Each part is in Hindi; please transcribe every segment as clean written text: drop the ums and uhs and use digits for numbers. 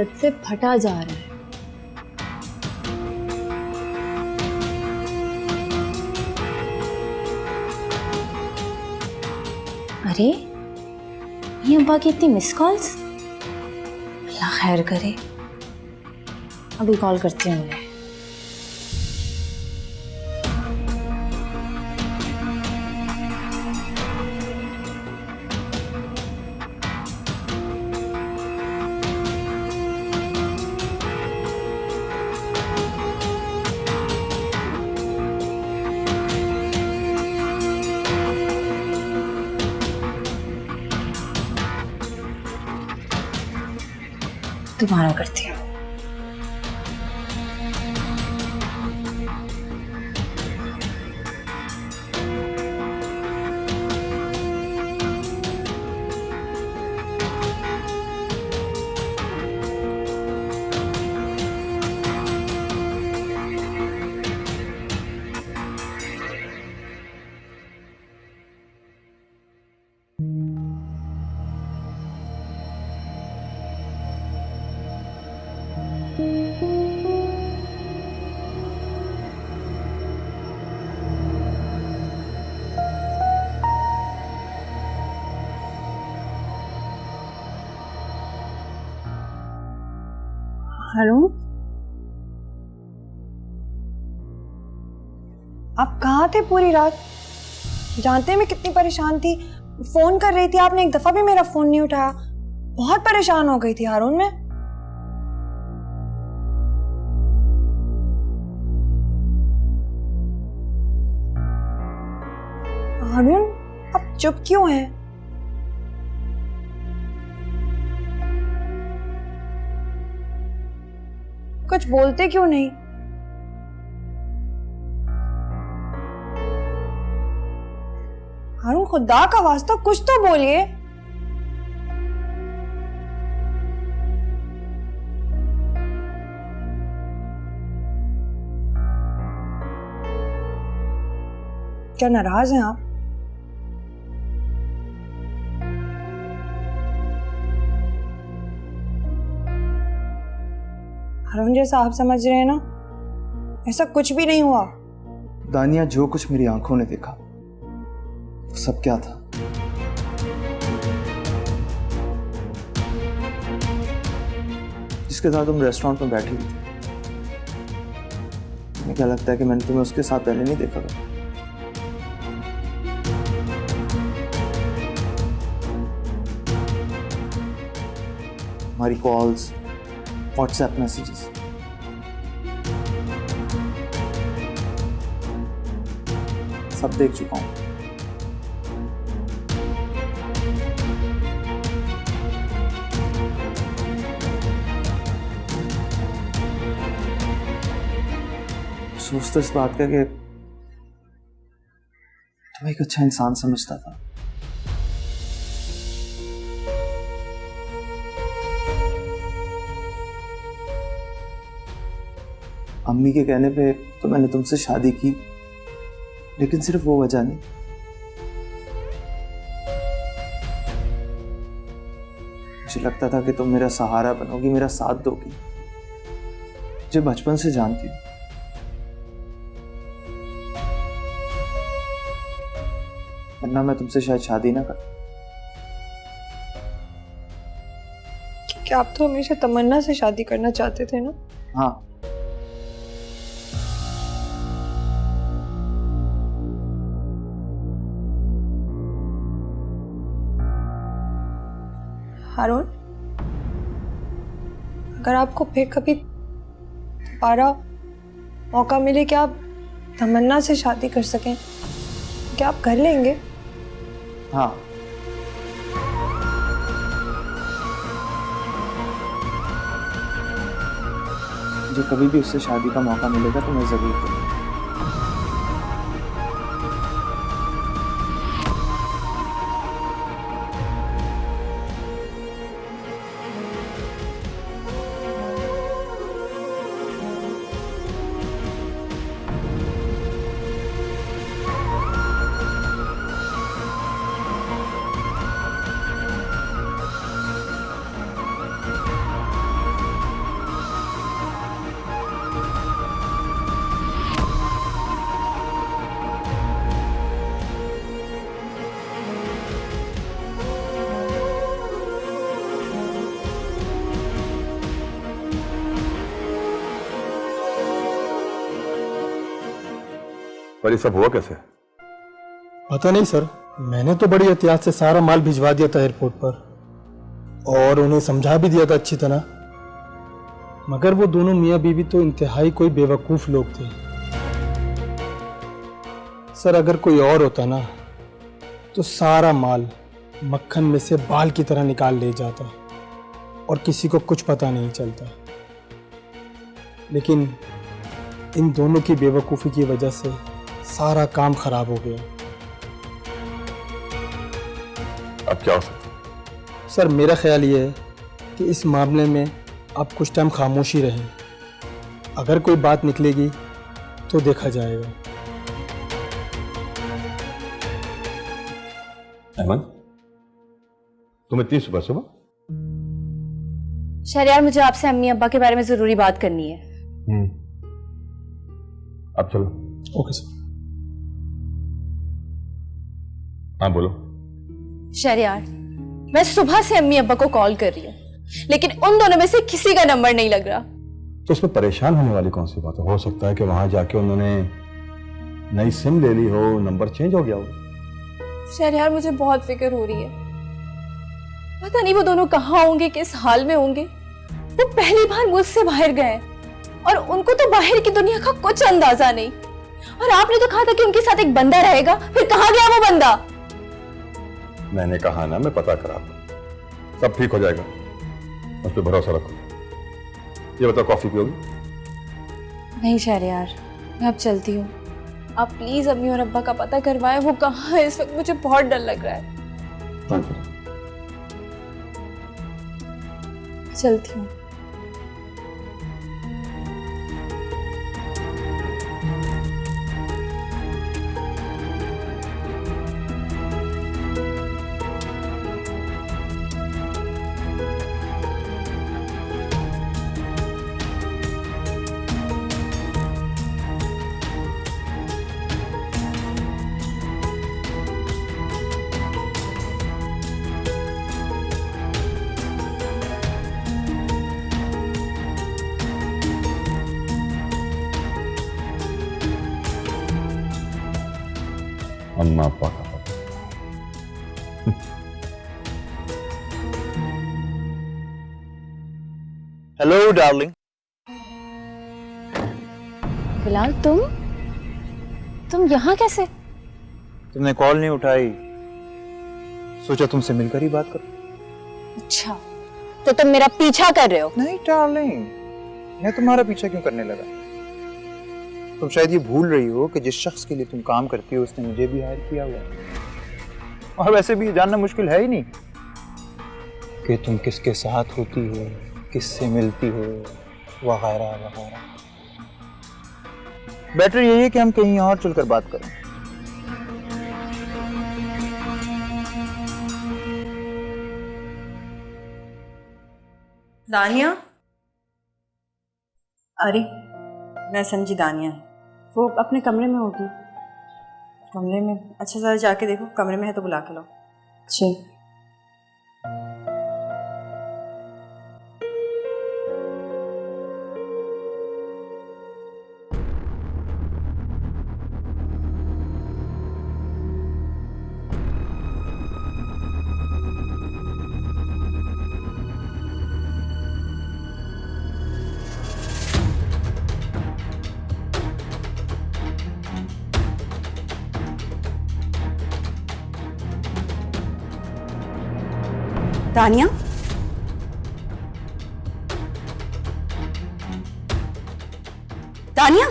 दर्द से फटा जा रहा है। अरे ये अब्बा की इतनी मिस कॉल्स, अल्लाह खैर करे। अभी कॉल करती हूँ उन्हें। दोबारा करती हूँ। हेलो, आप कहाँ थे पूरी रात? जानते हैं मैं कितनी परेशान थी। फोन कर रही थी, आपने एक दफा भी मेरा फोन नहीं उठाया। बहुत परेशान हो गई थी हारून मैं। हारून, आप चुप क्यों हैं? कुछ बोलते क्यों नहीं? हारून, खुदा का वास्ता कुछ तो बोलिए। क्या नाराज हैं आप? हारून, जैसा आप समझ रहे हैं ना, ऐसा कुछ भी नहीं हुआ। दानिया, जो कुछ मेरी आंखों ने देखा वो सब क्या था? जिसके साथ तुम रेस्टोरेंट में बैठी हुई थी, तुम्हें क्या लगता है कि मैंने तुम्हें उसके साथ पहले नहीं देखा था? हमारी कॉल्स, व्हाट्सएप मैसेजेस, सब देख चुका हूं। सोचता इस बात का कि तुम एक अच्छा इंसान समझता था। अम्मी के कहने पे तो मैंने तुमसे शादी की, लेकिन सिर्फ वो वजह नहीं। मुझे लगता था कि तुम मेरा सहारा बनोगी, मेरा साथ दोगी। मुझे बचपन से जानती हूँ। वरना मैं तुमसे शायद शादी ना कर। क्या आप तो हमेशा तमन्ना से शादी करना चाहते थे ना? हाँ, हारून, अगर आपको फिर कभी दोबारा मौका मिले कि आप तमन्ना से शादी कर सकें, क्या आप कर लेंगे? हाँ। मुझे कभी भी उससे शादी का मौका मिलेगा तो मैं जरूर करूँगा। पर ये सब हुआ कैसे? पता नहीं सर, मैंने तो बड़ी एहतियात से सारा माल भिजवा दिया था एयरपोर्ट पर और उन्हें समझा भी दिया था अच्छी तरह, मगर वो दोनों मियाँ बीवी तो इंतहाई कोई बेवकूफ़ लोग थे। सर अगर कोई और होता ना तो सारा माल मक्खन में से बाल की तरह निकाल ले जाता और किसी को कुछ पता नहीं चलता, लेकिन इन दोनों की बेवकूफ़ी की वजह से सारा काम खराब हो गया। अब क्या हो सकता है? सर मेरा ख्याल ये है कि इस मामले में आप कुछ टाइम खामोशी रहें, अगर कोई बात निकलेगी तो देखा जाएगा। अहमद, तुम इतनी सुबह सुबह? शहरयार, मुझे आपसे अम्मी अब्बा के बारे में जरूरी बात करनी है। अब चलो। Okay sir. हाँ बोलो। शहरयार, मैं सुबह से अम्मी अब्बा को कॉल कर रही हूँ, लेकिन उन दोनों में से किसी का नंबर नहीं लग रहा। तो उसमें परेशान होने वाली कौन सी बात है? हो सकता है कि वहां जाके उन्होंने नई सिम ले ली हो, नंबर चेंज हो गया हो। शहरयार, मुझे बहुत फिक्र हो रही है। पता नहीं वो दोनों कहाँ होंगे, किस हाल में होंगे। वो पहली बार मुल्क से बाहर गए और उनको तो बाहर की दुनिया का कुछ अंदाजा नहीं। और आपने तो कहा था कि उनके साथ एक बंदा रहेगा, फिर कहाँ गया वो बंदा? मैंने कहा ना, मैं पता करा था, सब ठीक हो जाएगा, उस पर भरोसा रखो। ये बताओ, कॉफी पियोगी? नहीं शहरयार, मैं अब चलती हूँ। आप प्लीज अम्मी और अब्बा का पता करवाएं, वो कहाँ है इस वक्त, मुझे बहुत डर लग रहा है। चलती हूँ। अम्मा पापा का पता। Hello darling. फिलहाल तुम यहाँ कैसे? तुमने कॉल नहीं उठाई, सोचा तुमसे मिलकर ही बात करो। अच्छा, तो तुम मेरा पीछा कर रहे हो? नहीं डार्लिंग, मैं तुम्हारा पीछा क्यों करने लगा? तुम शायद ये भूल रही हो कि जिस शख्स के लिए तुम काम करती हो उसने मुझे भी हायर किया हुआ है। और वैसे भी जानना मुश्किल है ही नहीं कि तुम किसके साथ होती हो, किससे मिलती हो, वगैरह वगैरह। बेटर यही है कि हम कहीं और चलकर बात करें। दानिया? अरे मैं समझी दानिया है, वो अपने कमरे में होगी। कमरे में? अच्छा ज़रा जाके देखो, कमरे में है तो बुला के लाओ। जी। दानिया? दानिया?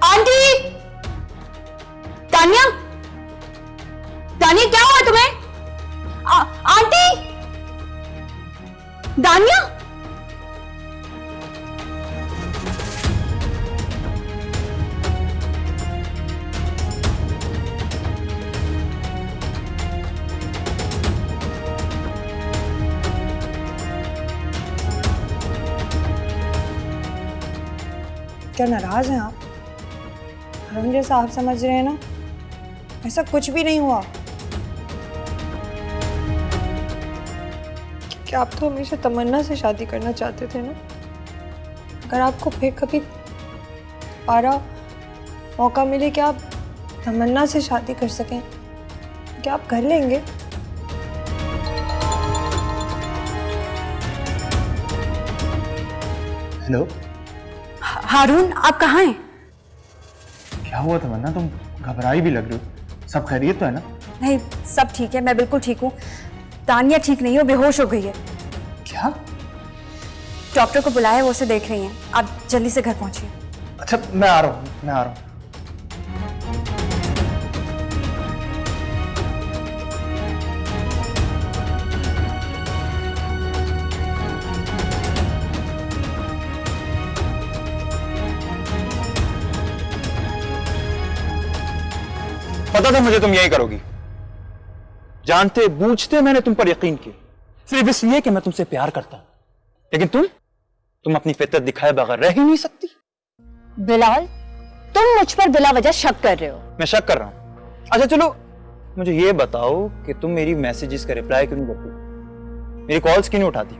आंटी! दानिया? दानिया क्या हुआ तुम्हें? आंटी! दानिया? क्या नाराज हैं आप? हम जैसा आप समझ रहे हैं ना, ऐसा कुछ भी नहीं हुआ। क्या आप तो हमेशा तमन्ना से शादी करना चाहते थे ना? अगर आपको फिर कभी दोबारा मौका मिले कि आप तमन्ना से शादी कर सकें, क्या आप कर लेंगे? हेलो, हारून, आप कहाँ हैं? क्या हुआ तमन्ना? तुम घबराई भी लग रही हो। सब खैरियत तो है ना? नहीं, सब ठीक है, मैं बिल्कुल ठीक हूँ। तानिया ठीक नहीं है, वो बेहोश हो गई है। क्या? डॉक्टर को बुलाया है, वो उसे देख रही हैं। आप जल्दी से घर पहुंचिए। अच्छा, मैं आ रहा हूँ, मैं आ रहा हूँ। पता था मुझे तुम यही करोगी। जानते बूझते मैंने तुम पर यकीन किया, सिर्फ इसलिए कि मैं तुमसे प्यार करता हूं। लेकिन तुम अपनी फितरत दिखाए बगैर रह ही नहीं सकती। बिलाल, तुम मुझ पर बिला वजह शक कर रहे हो। मैं शक कर रहा हूं? अच्छा चलो, मुझे ये बताओ कि तुम मेरी मैसेजेस का रिप्लाई क्यों नहीं करती, मेरी कॉल्स क्यों नहीं उठाती?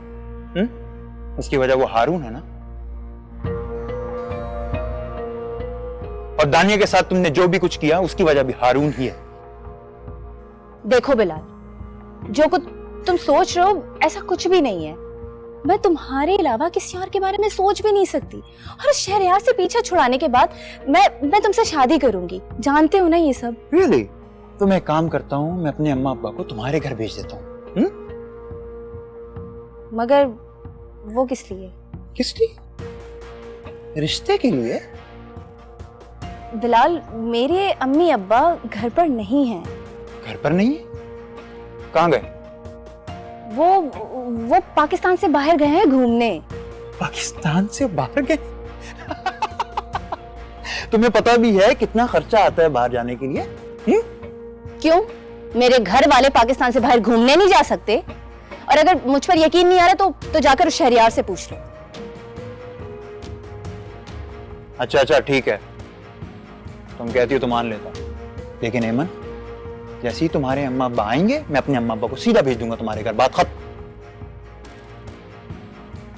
उसकी वजह वो हारून है ना? और दानिया के साथ तुमने जो भी कुछ किया उसकी वजह भी हारून ही है। देखो बिलाल, जो कुछ तुम सोच रहे हो ऐसा कुछ भी नहीं है। मैं तुम्हारे अलावा किसी और के बारे में सोच भी नहीं सकती। और शहरयार से पीछा छुड़ाने के बाद मैं तुमसे शादी करूंगी, जानते हो ना ये सब। Really? तो मैं काम करता हूँ, मैं अपने अम्मा अब्बा को तुम्हारे घर भेज देता हूँ। मगर वो किस लिए? किस लिए? रिश्ते के लिए। बिलाल, मेरे अम्मी अब्बा घर पर नहीं हैं। घर पर नहीं है? कहाँ गए? वो पाकिस्तान से बाहर गए हैं घूमने। पाकिस्तान से बाहर गए? तुम्हें पता भी है कितना खर्चा आता है बाहर जाने के लिए? क्यों? मेरे घर वाले पाकिस्तान से बाहर घूमने नहीं जा सकते? और अगर मुझ पर यकीन नहीं आ रहा तो जाकर उस शहरयार से पूछ लो। अच्छा ठीक है, तुम कहती हो तो मान लेता हूं। लेकिन एमन, जैसे ही तुम्हारे अम्मा अब्बा आएंगे मैं अपने अम्मा अब्बा को सीधा भेज दूंगा तुम्हारे घर। बात खत्म।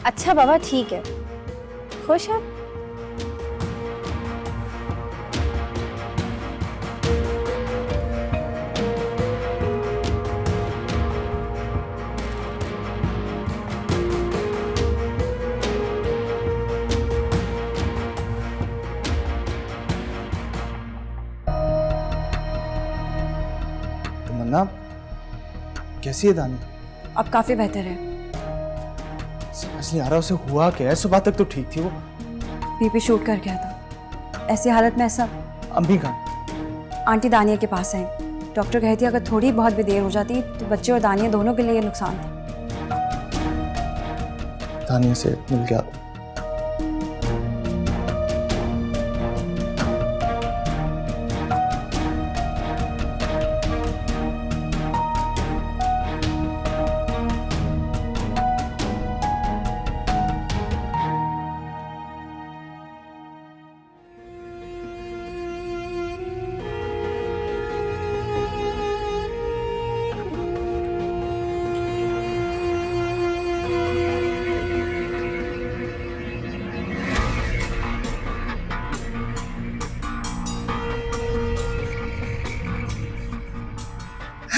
अच्छा बाबा, ठीक है। खुश है? तमन्ना, कैसी है दानी? अब काफी बेहतर है। समझ नहीं आ रहा उसे हुआ क्या है। सुबह तक तो ठीक थी वो। बीपी शूट कर गया था। ऐसी हालत में ऐसा। अम्मी कहाँ? आंटी दानिया के पास है। डॉक्टर कहती है अगर थोड़ी बहुत भी देर हो जाती तो बच्चे और दानिया दोनों के लिए नुकसान था। दानिया से मिल गया।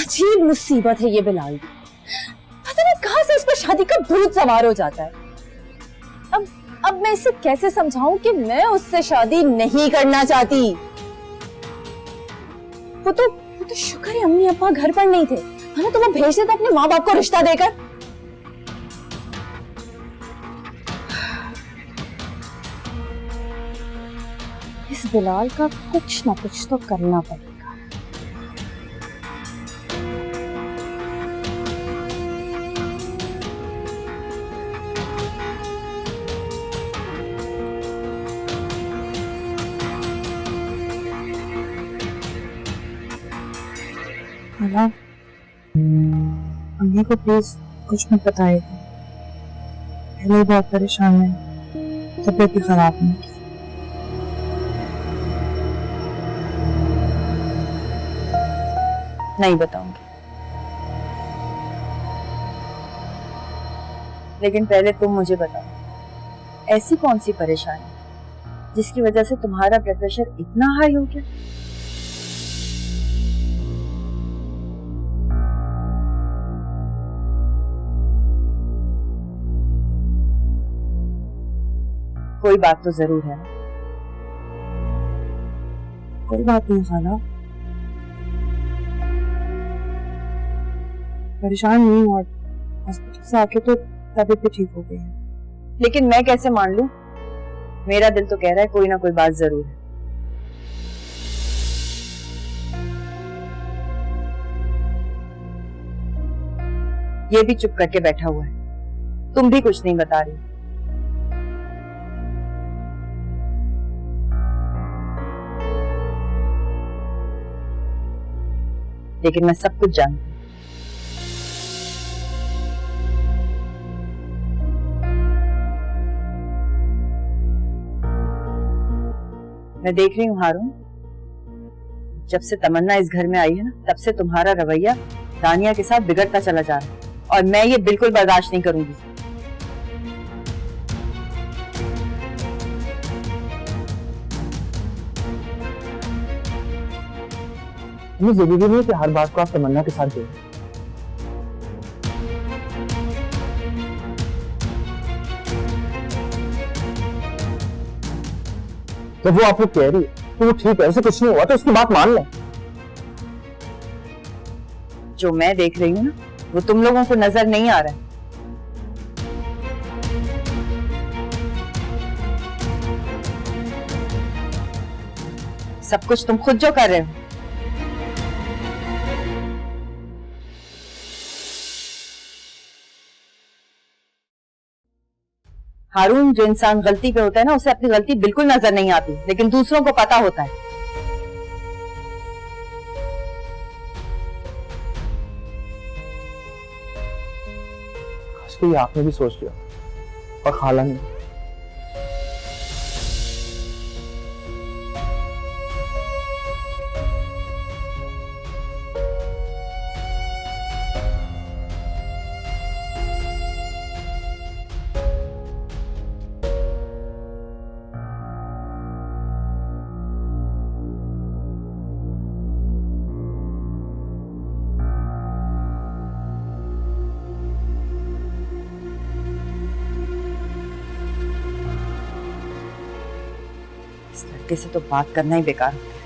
अजीब मुसीबत है ये बिलाल। पता नहीं कहां से इस पर शादी का भूत सवार हो जाता है। अब मैं इसे कैसे समझाऊं कि मैं उससे शादी नहीं करना चाहती। वो तो शुक्र है अम्मी अब्बा घर पर नहीं थे, है ना? तो वो भेज देता अपने माँ बाप को रिश्ता देकर। इस बिलाल का कुछ ना कुछ तो करना पड़ेगा। अम्मी को प्लीज कुछ मत बताइएगा, पहले ही बहुत परेशान है, तबीयत भी खराब है। नहीं बताऊंगी, लेकिन पहले तुम मुझे बताओ ऐसी कौन सी परेशानी जिसकी वजह से तुम्हारा ब्लड प्रेशर इतना हाई हो गया? कोई बात तो जरूर है। कोई बात नहीं खाला, परेशान नहीं और हॉस्पिटल से आके तो तबीयत भी ठीक हो गई है। लेकिन मैं कैसे मान लूं? मेरा दिल तो कह रहा है कोई ना कोई बात जरूर है। ये भी चुप करके बैठा हुआ है, तुम भी कुछ नहीं बता रही। लेकिन मैं सब कुछ जानती हूँ। मैं देख रही हूँ हारून, जब से तमन्ना इस घर में आई है ना, तब से तुम्हारा रवैया दानिया के साथ बिगड़ता चला जा रहा है और मैं ये बिल्कुल बर्दाश्त नहीं करूंगी। हमें जरूरी नहीं कि हर बात को आप तमन्ना के साथ करें। जब वो आपको कह रही है तो वो ठीक है, ऐसे कुछ नहीं हुआ तो उसकी बात मान लें। जो मैं देख रही हूँ ना, वो तुम लोगों को नजर नहीं आ रहा है। सब कुछ तुम खुद जो कर रहे हो। हारून, जो इंसान गलती पे होता है ना, उसे अपनी गलती बिल्कुल नजर नहीं आती, लेकिन दूसरों को पता होता है। ये आपने भी सोच लिया और खाला ने। इस लड़के से तो बात करना ही बेकार होता है।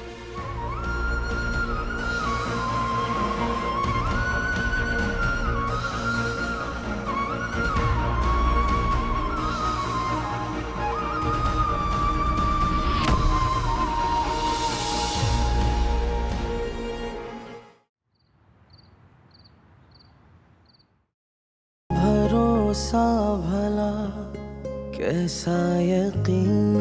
भरोसा भला कैसा यकीन,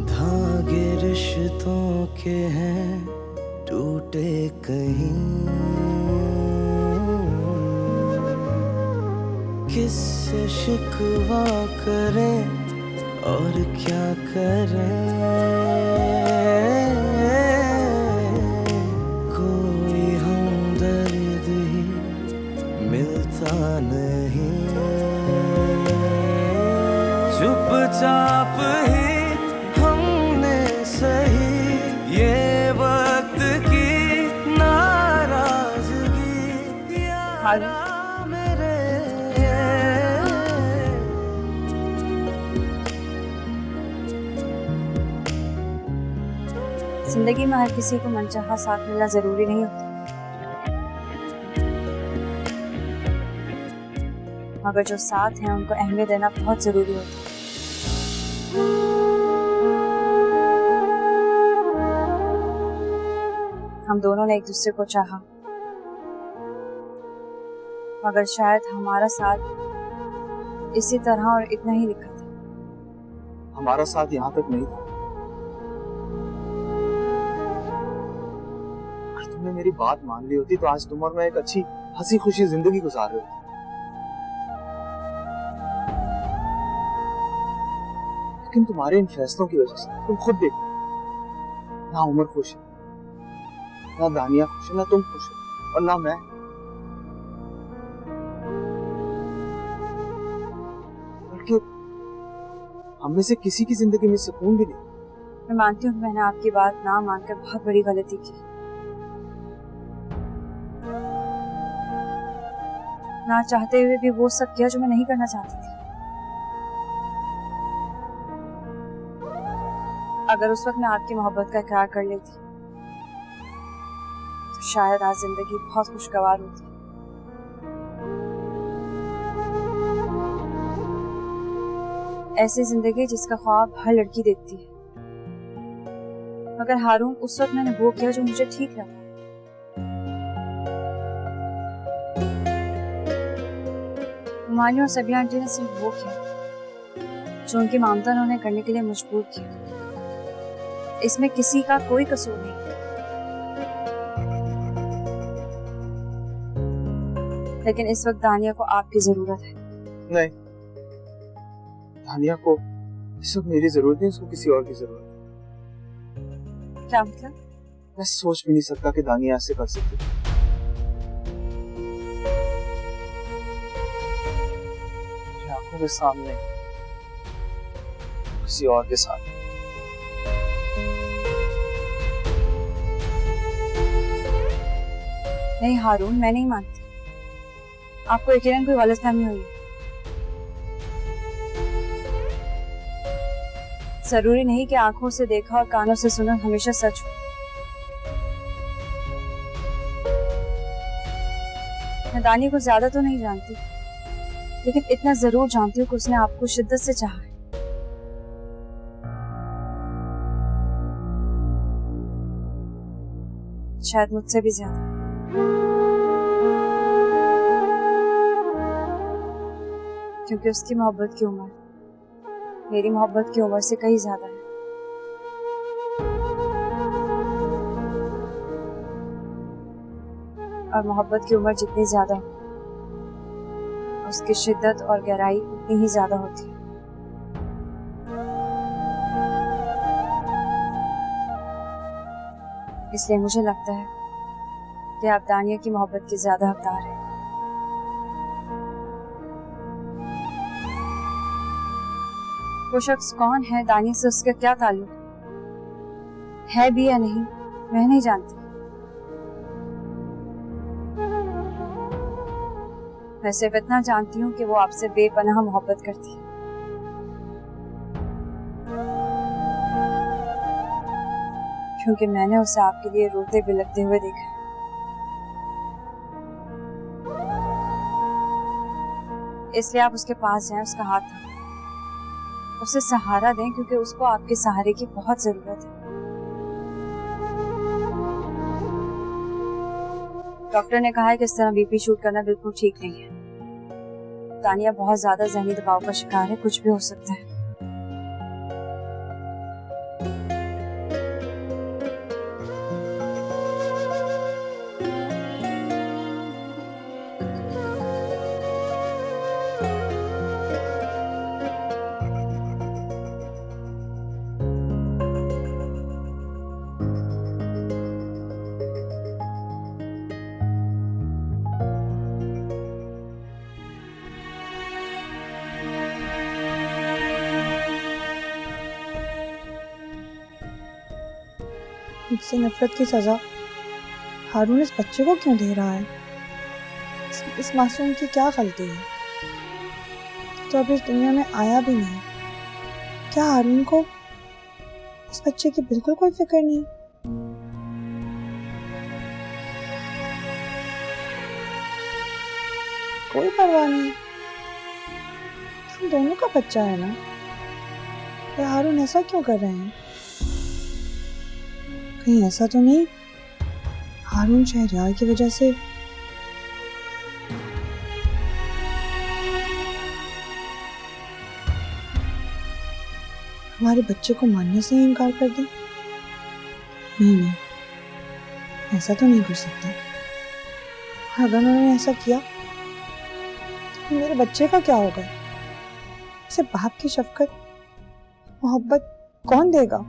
धागे रिश्तों के हैं टूटे कहीं, किससे शिकवा करें और क्या करें, कोई हमदर्द ही मिलता नहीं, चुपचाप ही हमने सही ये वक्त की नाराजगी यारा मेरे। जिंदगी में हर किसी को मनचाहा साथ मिलना जरूरी नहीं होता, मगर जो साथ हैं उनको अहमियत देना बहुत जरूरी होता है। हम दोनों ने एक दूसरे को चाहा, मगर शायद हमारा साथ इसी तरह और इतना ही लिखा था। हमारा साथ यहाँ तक नहीं था। अगर तुमने मेरी बात मान ली होती तो आज तुम और मैं एक अच्छी हंसी खुशी जिंदगी गुजार रहे होते। लेकिन तुम्हारे इन फैसलों की वजह से तुम खुद देखो, ना उमर खुश है, ना दानिया खुश है, ना तुम खुश हो और ना मैं। कि हम में से किसी की जिंदगी में सुकून भी नहीं। मैं मानती हूँ कि मैंने आपकी बात ना मानकर बहुत बड़ी गलती की। ना चाहते हुए भी वो सब किया जो मैं नहीं करना चाहती थी। अगर उस वक्त मैं आपकी मोहब्बत का इकरार कर लेती तो शायद आज जिंदगी बहुत खुशगवार होती। ऐसी जिंदगी जिसका ख्वाब हर लड़की देखती है। मगर हारून, उस वक्त मैंने वो किया जो मुझे ठीक लगा। मानी और सबिया आंटी ने सिर्फ वो किया जो उनकी ममता ने उन्हें करने के लिए मजबूर किया। इसमें किसी का कोई कसूर नहीं। लेकिन इस वक्त दानिया को आपकी जरूरत है। नहीं, दानिया को इस वक्त मेरी जरूरत नहीं, उसको किसी और की जरूरत है। क्या मतलब? मैं सोच भी नहीं सकता कि दानिया ऐसे कर सकती। मेरी आंखों के सामने किसी और के साथ। नहीं हारून, मैं नहीं मानती। आपको यकीनन कोई गलतफहमी हुई है। जरूरी नहीं कि आंखों से देखा और कानों से सुना हमेशा सच हो। मैं दानिया को ज्यादा तो नहीं जानती, लेकिन इतना जरूर जानती हूँ कि उसने आपको शिद्दत से चाहा है। शायद मुझसे भी ज्यादा। क्योंकि उसकी मोहब्बत की उम्र मेरी मोहब्बत की उम्र से कहीं ज्यादा है। और मोहब्बत की उम्र जितनी ज्यादा हो, उसकी शिद्दत और गहराई उतनी ही ज्यादा होती है। इसलिए मुझे लगता है कि आप दानिया की मोहब्बत के ज्यादा हकदार हैं। वो शख्स कौन है, दानिया से उसका क्या ताल्लुक है भी या नहीं, मैं नहीं जानती। मैं सिर्फ इतना जानती हूँ कि वो आपसे बेपनाह मोहब्बत करती है। क्योंकि मैंने उसे आपके लिए रोते बिलखते हुए देखा है। इसलिए आप उसके पास जाएं, उसका हाथ थामें, उसे सहारा दें, क्योंकि उसको आपके सहारे की बहुत जरूरत है। डॉक्टर ने कहा है कि इस तरह बीपी शूट करना बिल्कुल ठीक नहीं है। दानिया बहुत ज्यादा जहनी दबाव का शिकार है, कुछ भी हो सकता है। मुझसे नफरत की सजा हारून इस बच्चे को क्यों दे रहा है? इस मासूम की क्या गलती है तो अब इस दुनिया में आया भी नहीं? क्या हारून को इस बच्चे की बिल्कुल कोई फिक्र नहीं? कोई परवाह नहीं, हम दोनों का बच्चा है ना। ये हारून ऐसा क्यों कर रहे हैं? कहीं ऐसा तो नहीं हारून शहरयार की वजह से हमारे बच्चे को मानने से ही इनकार कर दे? नहीं, ऐसा तो नहीं कर सकते। अगर उन्होंने ऐसा किया तो मेरे बच्चे का क्या होगा? उसे बाप की शफकत मोहब्बत कौन देगा?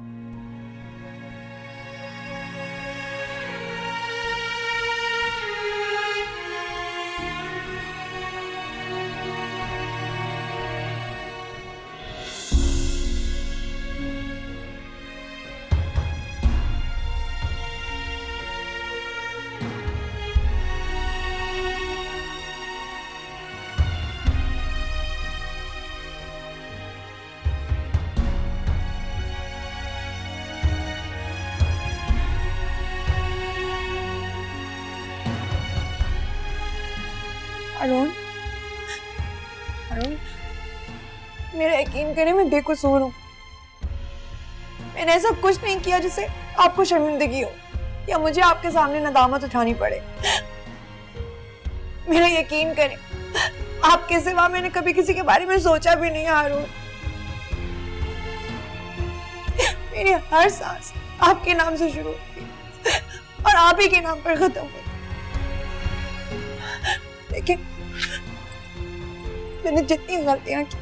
अरुण, अरुण, मेरा यकीन करें, मैं बेकसूर हूँ। मैंने ऐसा कुछ नहीं किया जिससे आपको शर्मिंदगी हो या मुझे आपके सामने नदामत उठानी पड़े। मेरा यकीन करें, आपके सिवा मैंने कभी किसी के बारे में सोचा भी नहीं अरुण। मेरी हर सांस आपके नाम से शुरू होती है और आप ही के नाम पर खत्म होती। लेकिन मैंने जितनी गलतियां की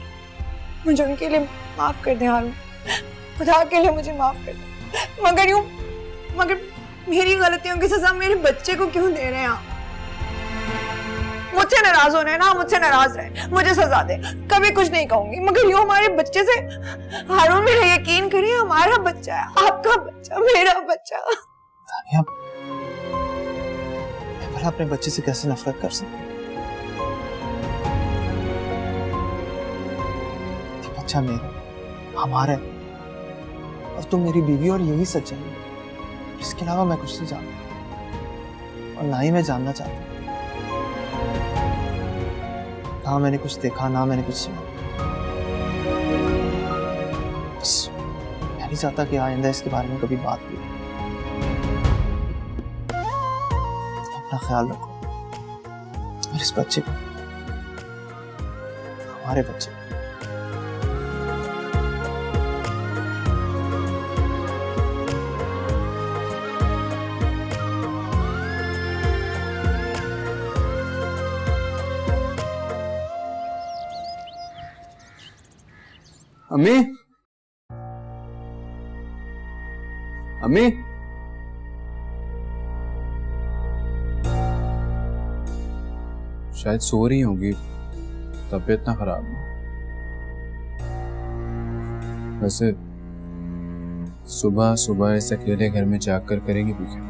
मुझे उनके लिए माफ कर दें अरुण, खुदा के लिए मुझे माफ कर दें। मगर मेरी गलतियों की सजा मेरे बच्चे को क्यों दे रहे हैं आप? मुझसे नाराज हो रहे हैं ना, मुझसे नाराज रहे, मुझे सजा दे, कभी कुछ नहीं कहूंगी, मगर यूं हमारे बच्चे से। हारून, मेरा यकीन करिए, हमारा बच्चा है, आपका बच्चा, मेरा बच्चा। तानिया, मैं भला अपने बच्चे से कैसे नफरत कर सकता? ये बच्चा मेरा, हमारा है, और तुम मेरी बीवी, और यही सच्चाई है। इसके अलावा मैं कुछ नहीं जानता और ना ही मैं जानना चाहता। ना मैंने कुछ देखा, ना मैंने कुछ सुना। बस मैं नहीं चाहता कि आइंदा इसके बारे में कभी बात भी हो। अपना ख्याल रखो और इस बच्चे को, हमारे बच्चे को। अम्मी, अम्मी, शायद सो रही होंगी, तबीयत ना खराब है। वैसे सुबह सुबह इस अकेले घर में जाग कर करेंगी भी क्या?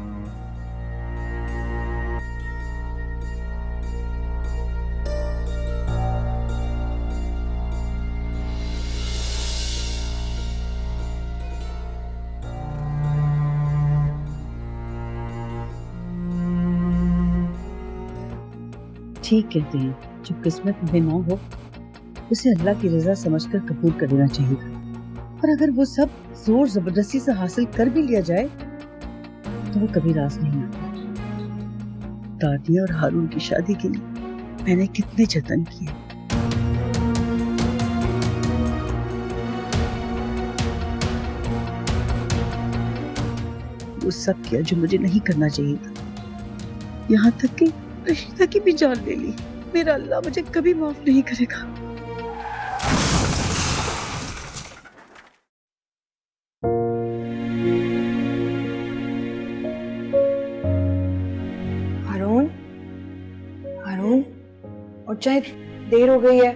ठीक कहते हैं, जो किस्मत में ना हो उसे अल्लाह की रजा समझकर कबूल कर लेना चाहिए। पर अगर वो सब जोर जबरदस्ती से हासिल कर भी लिया जाए तो वो कभी राज नहीं आता। दानिया और हारून की शादी के लिए मैंने कितने जतन किए, वो सब किया जो मुझे नहीं करना चाहिए था। यहाँ तक कि रशीदा की भी जान ले ली। मेरा अल्लाह मुझे कभी माफ नहीं करेगा। हारून, हारून, और चाहे देर हो गई है,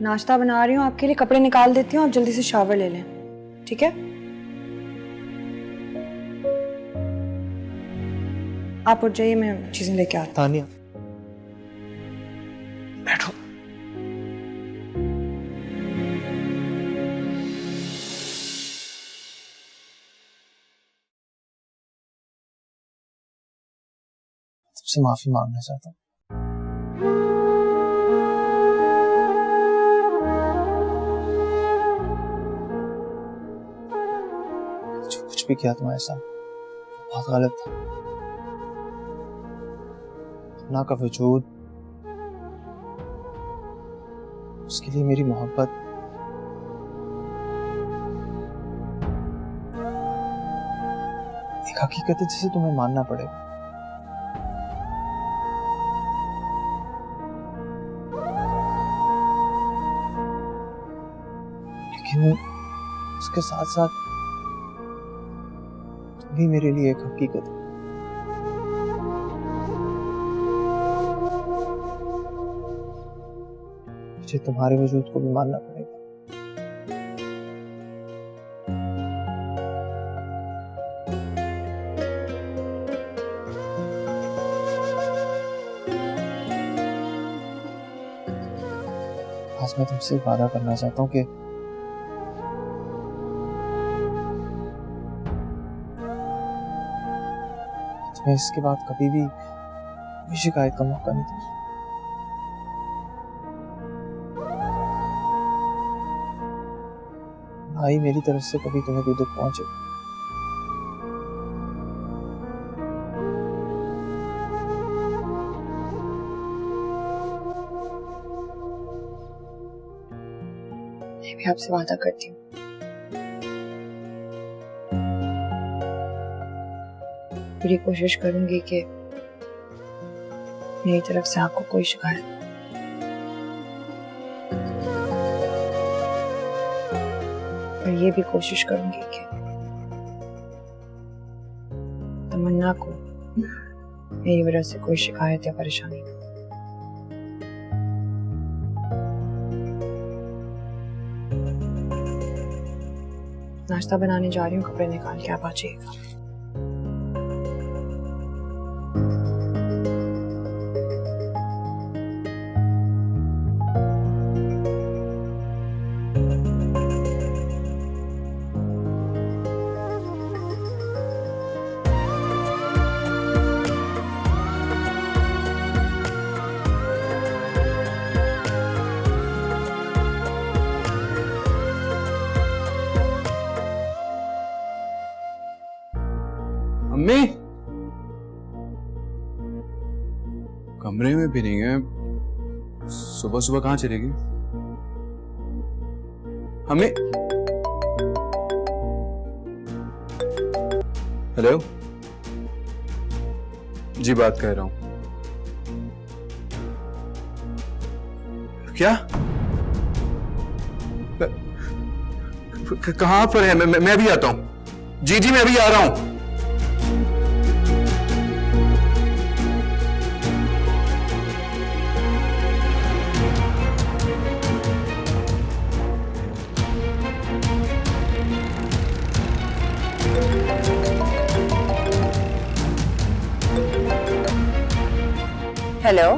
नाश्ता बना रही हूँ आपके लिए, कपड़े निकाल देती हूँ, आप जल्दी से शावर ले लें, ठीक है? आप उठ जाइए, मैं चीजें लेके आती हूँ। तानिया, बैठो। तुमसे माफी मांगना चाहता हूँ। जो कुछ भी किया तुम्हारे साथ बहुत गलत था। अपना का वजूद, उसके लिए मेरी मोहब्बत, एक हकीकत है जिसे तुम्हें मानना पड़ेगा। लेकिन उसके साथ साथ तुम भी मेरे लिए एक हकीकत है। मुझे तुम्हारे वजूद को भी मानना पड़ेगा। आज मैं तुमसे वादा करना चाहता हूँ कि तुम्हें इसके बाद कभी भी कोई शिकायत का मौका नहीं दूंगा। भाई मेरी तरफ से कभी तुम्हें कोई दुख पहुंचे। मैं भी आपसे वादा करती हूँ, पूरी कोशिश करूंगी कि मेरी तरफ से आपको कोई शिकायत, और ये भी कोशिश करूंगी कि तमन्ना को मेरी वजह से कोई शिकायत या परेशानी ना। नाश्ता बनाने जा रही हूँ, कपड़े निकाल के आप आ जाइएगा। अम्मी कमरे में भी नहीं है, सुबह सुबह कहाँ चलेगी? अम्मी, हेलो जी, बात कर रहा हूँ। क्या कहाँ पर है? मैं भी आता हूँ। जी जी, मैं भी आ रहा हूँ। हेलो,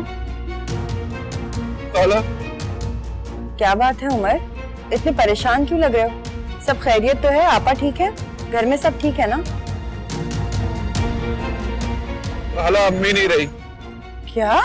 हेलो, क्या बात है उमर, इतने परेशान क्यों लग रहे हो? सब खैरियत तो है? आपा ठीक है? घर में सब ठीक है ना? हेलो, अम्मी नहीं रही। क्या?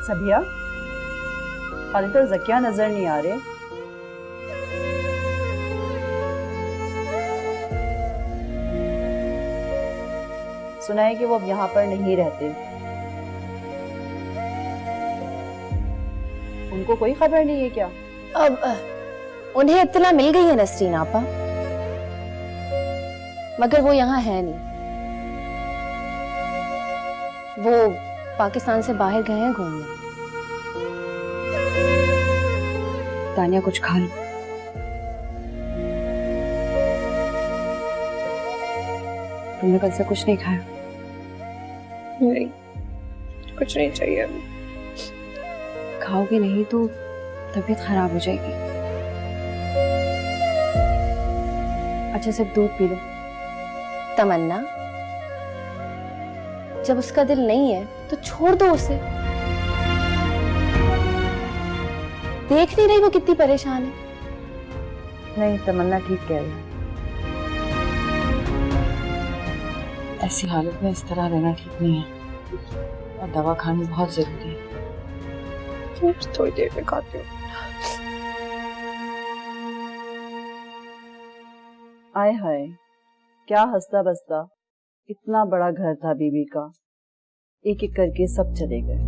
सबिया, खालिद और ज़किया नजर नहीं आ रहे। सुना है कि वो अब यहाँ पर नहीं रहते। उनको कोई खबर नहीं है क्या? अब उन्हें इत्तला मिल गई है नसरीन आपा, मगर वो यहाँ है नहीं। वो पाकिस्तान से बाहर गए हैं घूमने। तानिया, कुछ खा लो। तुमने कल से कुछ नहीं खाया? नहीं, कुछ नहीं चाहिए अभी। खाओगे नहीं तो तबीयत खराब हो जाएगी। अच्छा, सिर्फ दूध पी लो। तमन्ना, जब उसका दिल नहीं है तो छोड़ दो उसे। देख नहीं रही वो कितनी परेशान है? नहीं, तमन्ना ठीक कह रही है। ऐसी हालत में इस तरह रहना ठीक नहीं है, और दवा खानी बहुत जरूरी है। थोड़ी देर में खाती हूँ। आय हाय, क्या हंसता बसता। इतना बड़ा घर था बीबी का, एक एक करके सब चले गए।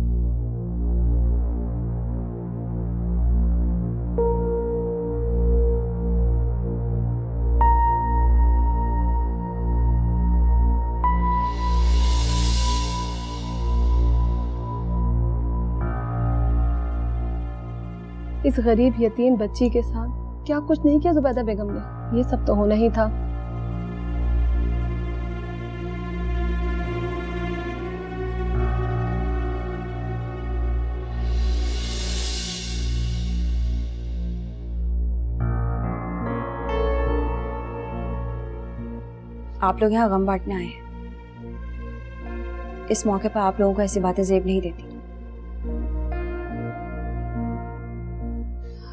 इस गरीब यतीम बच्ची के साथ क्या कुछ नहीं किया जुबैदा बेगम ने? ये सब तो होना ही था। आप लोग यहाँ गम बांटने आए हैं। इस मौके पर आप लोगों को ऐसी बातें जेब नहीं देती।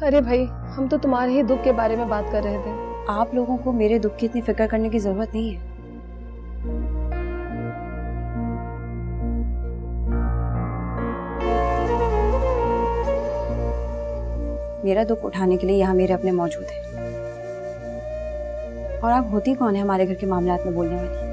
अरे भाई, हम तो तुम्हारे ही दुख के बारे में बात कर रहे थे। आप लोगों को मेरे दुख की इतनी फिक्र करने की जरूरत नहीं है। मेरा दुख उठाने के लिए यहाँ मेरे अपने मौजूद हैं। और आप होती कौन है हमारे घर के मामलात में बोलने वाली?